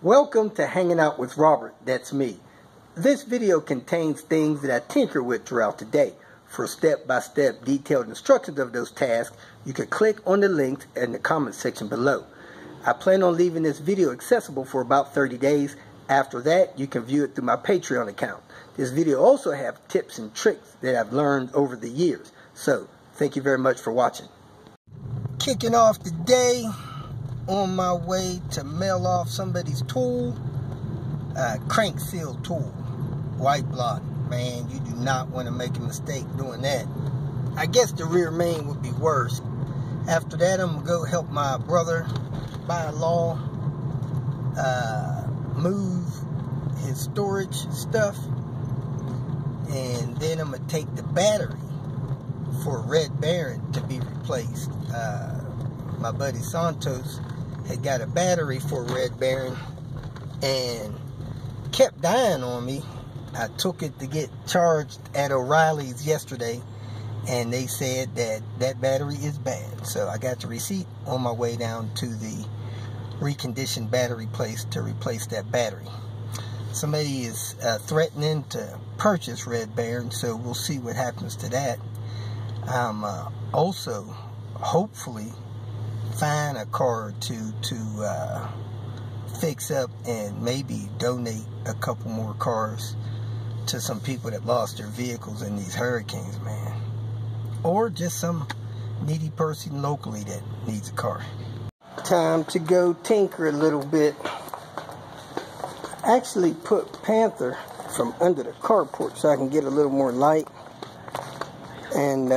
Welcome to Hanging Out with Robert, that's me. This video contains things that I tinker with throughout the day. For step-by-step detailed instructions of those tasks, you can click on the links in the comment section below. I plan on leaving this video accessible for about 30 days. After that, you can view it through my Patreon account. This video also has tips and tricks that I've learned over the years. So, thank you very much for watching. Kicking off the day, on my way to mail off somebody's tool, crank seal tool, white block. Man, you do not want to make a mistake doing that. I guess the rear main would be worse. After that, I'm going to go help my brother by law move his storage stuff, and then I'm going to take the battery for Red Barron to be replaced. My buddy Santos had got a battery for Red Barron and kept dying on me. I took it to get charged at O'Reilly's yesterday, and they said that that battery is bad. So I got the receipt on my way down to the reconditioned battery place to replace that battery. Somebody is threatening to purchase Red Barron, so we'll see what happens to that. I'm also hopefully find a car to fix up and maybe donate a couple more cars to some people that lost their vehicles in these hurricanes, man. Or just some needy person locally that needs a car. Time to go tinker a little bit. I actually put Panther from under the carport so I can get a little more light. And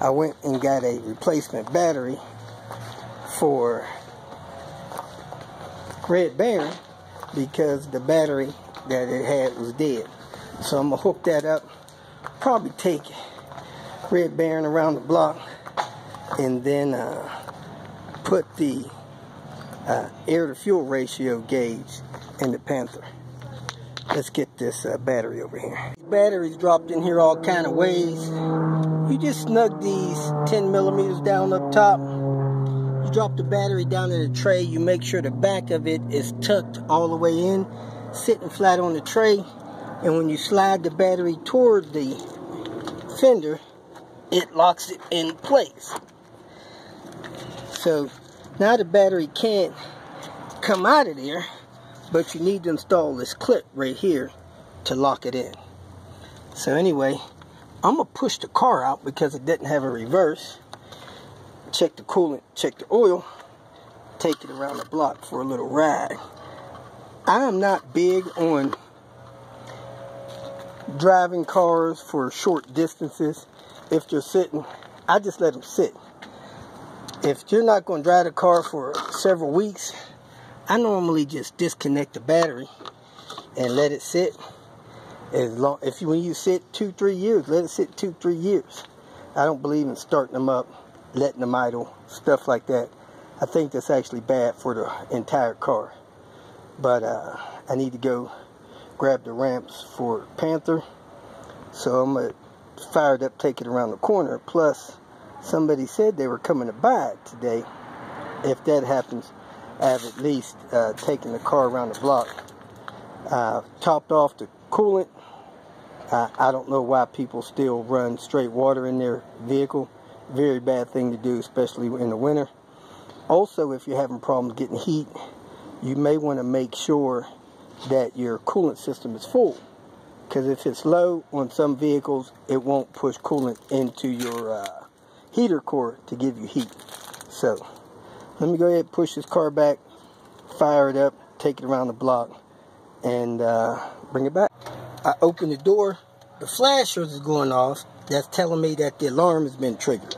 I went and got a replacement battery for Red Barron because the battery that it had was dead. So I'm going to hook that up, probably take Red Barron around the block, and then put the air-to-fuel ratio gauge in the Panther. Let's get this battery over here. Batteries dropped in here all kind of ways. You just snug these 10 millimeters down up top. You drop the battery down in the tray. You make sure the back of it is tucked all the way in, sitting flat on the tray. And when you slide the battery toward the fender, it locks it in place. So now the battery can't come out of there, but you need to install this clip right here to lock it in. So anyway, I'm going to push the car out because it didn't have a reverse. Check the coolant, check the oil, take it around the block for a little ride. I am not big on driving cars for short distances. If they're sitting, I just let them sit. If you're not going to drive the car for several weeks, I normally just disconnect the battery and let it sit. When you sit 2-3 years, let it sit 2-3 years. I don't believe in starting them up, letting them idle, stuff like that. I think that's actually bad for the entire car. But I need to go grab the ramps for Panther. So I'm going to fire it up, take it around the corner. Plus, somebody said they were coming to buy it today. If that happens, I have at least taken the car around the block. Topped off the coolant. I don't know why people still run straight water in their vehicle. Very bad thing to do, especially in the winter. Also, if you're having problems getting heat, you may want to make sure that your coolant system is full. Because if it's low on some vehicles, it won't push coolant into your heater core to give you heat. So, let me go ahead and push this car back, fire it up, take it around the block, and bring it back. I open the door, the flashers is going off. That's telling me that the alarm has been triggered.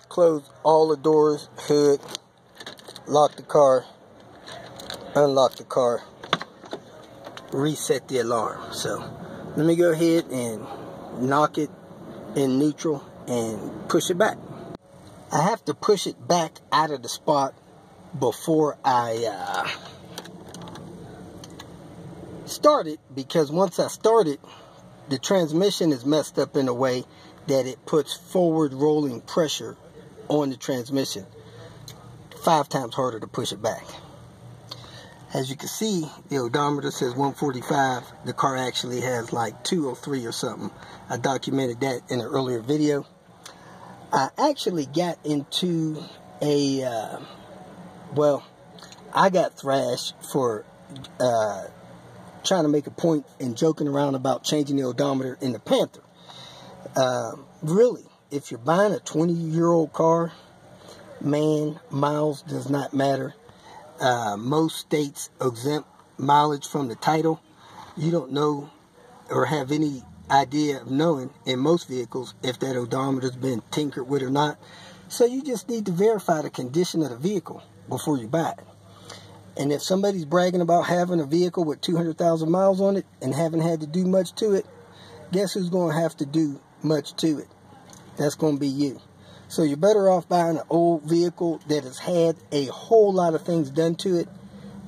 Close all the doors, hood, lock the car, unlock the car, reset the alarm. So let me go ahead and knock it in neutral and push it back. I have to push it back out of the spot before I start it, because once I start it, the transmission is messed up in a way that it puts forward rolling pressure on the transmission. 5 times harder to push it back. As you can see, the odometer says 145. The car actually has like 203 or something. I documented that in an earlier video. I actually got into a, well, I got thrashed for trying to make a point and joking around about changing the odometer in the Panther. Really, if you're buying a 20-year-old car, man, miles does not matter. Most states exempt mileage from the title. You don't know or have any idea of knowing in most vehicles if that odometer's been tinkered with or not. So you just need to verify the condition of the vehicle before you buy it. And if somebody's bragging about having a vehicle with 200,000 miles on it and haven't had to do much to it, guess who's going to have to do much to it? That's going to be you. So you're better off buying an old vehicle that has had a whole lot of things done to it.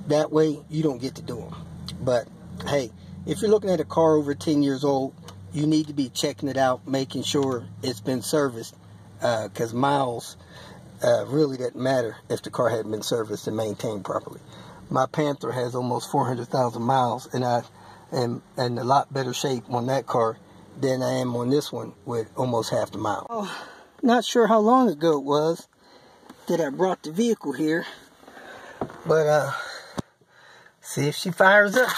That way you don't get to do them. But hey, if you're looking at a car over 10 years old, you need to be checking it out, making sure it's been serviced, because miles really doesn't matter if the car hadn't been serviced and maintained properly. My Panther has almost 400,000 miles, and I am in a lot better shape on that car than I am on this one with almost half the mile. Oh, not sure how long ago it was that I brought the vehicle here, but see if she fires up.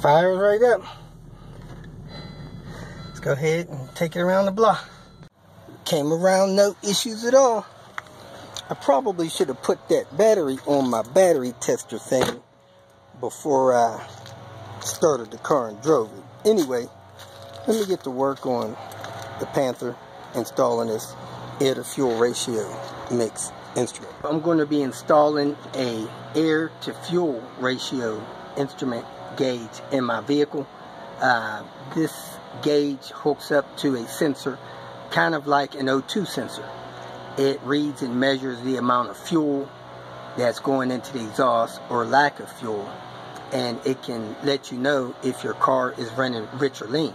Fires right up. Let's go ahead and take it around the block. Came around, no issues at all. I probably should have put that battery on my battery tester thing before I started the car and drove it. Anyway, let me get to work on the Panther, installing this air to fuel ratio mix instrument. I'm going to be installing a air to fuel ratio instrument gauge in my vehicle. This gauge hooks up to a sensor, kind of like an O2 sensor. It reads and measures the amount of fuel that's going into the exhaust or lack of fuel, and it can let you know if your car is running rich or lean.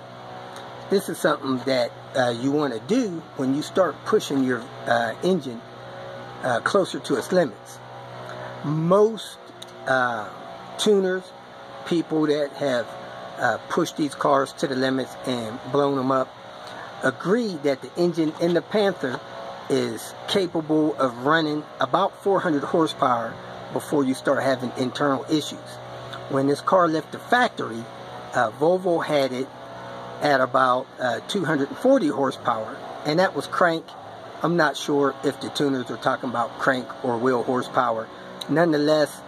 This is something that you want to do when you start pushing your engine closer to its limits. Most tuners, people that have pushed these cars to the limits and blown them up, agree that the engine in the Panther is capable of running about 400 horsepower before you start having internal issues. When this car left the factory, Volvo had it at about 240 horsepower, and that was crank. I'm not sure if the tuners are talking about crank or wheel horsepower. Nonetheless,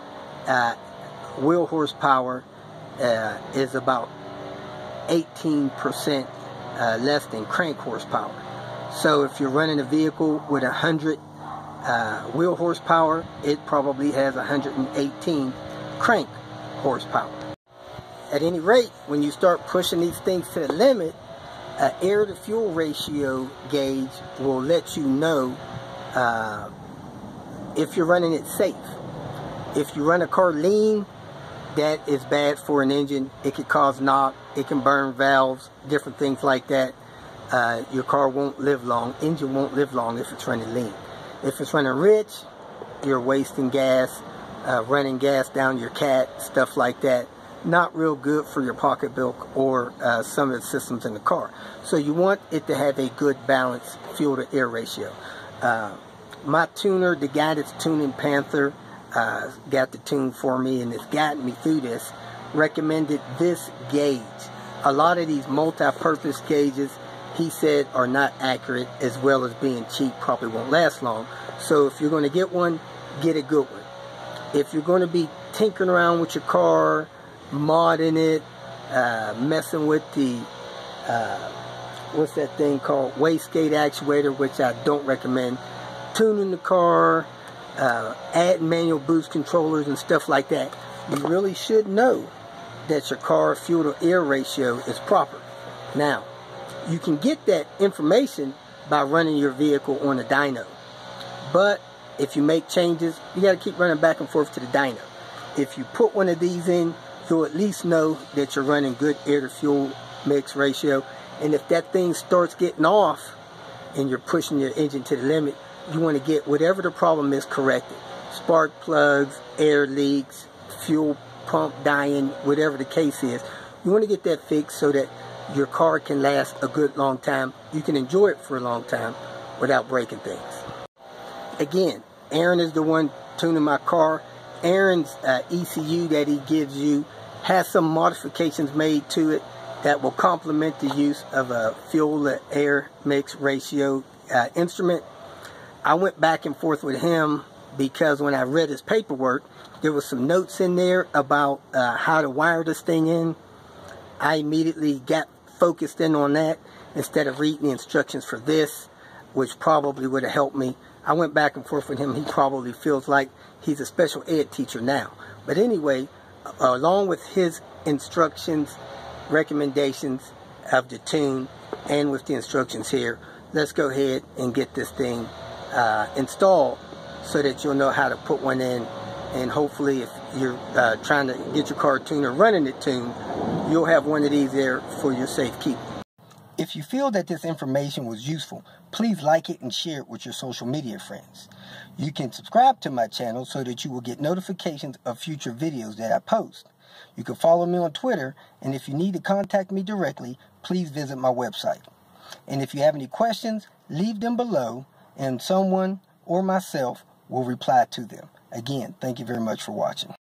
wheel horsepower is about 18% less than crank horsepower. So if you're running a vehicle with 100 wheel horsepower, it probably has 118 crank horsepower. At any rate, when you start pushing these things to the limit, air to fuel ratio gauge will let you know if you're running it safe. If you run a car lean, that is bad for an engine. It could cause knock, it can burn valves, different things like that. Your car won't live long, engine won't live long if it's running lean. If it's running rich, you're wasting gas, running gas down your cat, stuff like that. Not real good for your pocketbook or some of the systems in the car. So you want it to have a good balanced fuel to air ratio. My tuner, the guy that's tuning Panther, got the tune for me and has gotten me through this, recommended this gauge. A lot of these multi-purpose gauges, he said, are not accurate, as well as being cheap, probably won't last long. So if you're going to get one, get a good one. If you're going to be tinkering around with your car, modding it, messing with the what's that thing called, wastegate actuator, which I don't recommend, tuning the car, adding manual boost controllers and stuff like that, you really should know that your car fuel to air ratio is proper. Now, you can get that information by running your vehicle on a dyno, but if you make changes, you got to keep running back and forth to the dyno. If you put one of these in, you'll at least know that you're running good air to fuel mix ratio. And if that thing starts getting off, and you're pushing your engine to the limit, you want to get whatever the problem is corrected. Spark plugs, air leaks, fuel pump dying, whatever the case is. You want to get that fixed so that your car can last a good long time. You can enjoy it for a long time without breaking things. Again, Aaron is the one tuning my car. Aaron's ECU that he gives you has some modifications made to it that will complement the use of a fuel to air mix ratio instrument. I went back and forth with him because when I read his paperwork, there was some notes in there about how to wire this thing in. I immediately got focused in on that instead of reading the instructions for this, which probably would have helped me. I went back and forth with him. He probably feels like he's a special ed teacher now. But anyway, along with his instructions, recommendations of the tune, and with the instructions here, let's go ahead and get this thing installed so that you'll know how to put one in. And hopefully, if you're trying to get your car tuned or running it tuned, you'll have one of these there for your safekeeping. If you feel that this information was useful, please like it and share it with your social media friends. You can subscribe to my channel so that you will get notifications of future videos that I post. You can follow me on Twitter, and if you need to contact me directly, please visit my website. And if you have any questions, leave them below, and someone or myself will reply to them. Again, thank you very much for watching.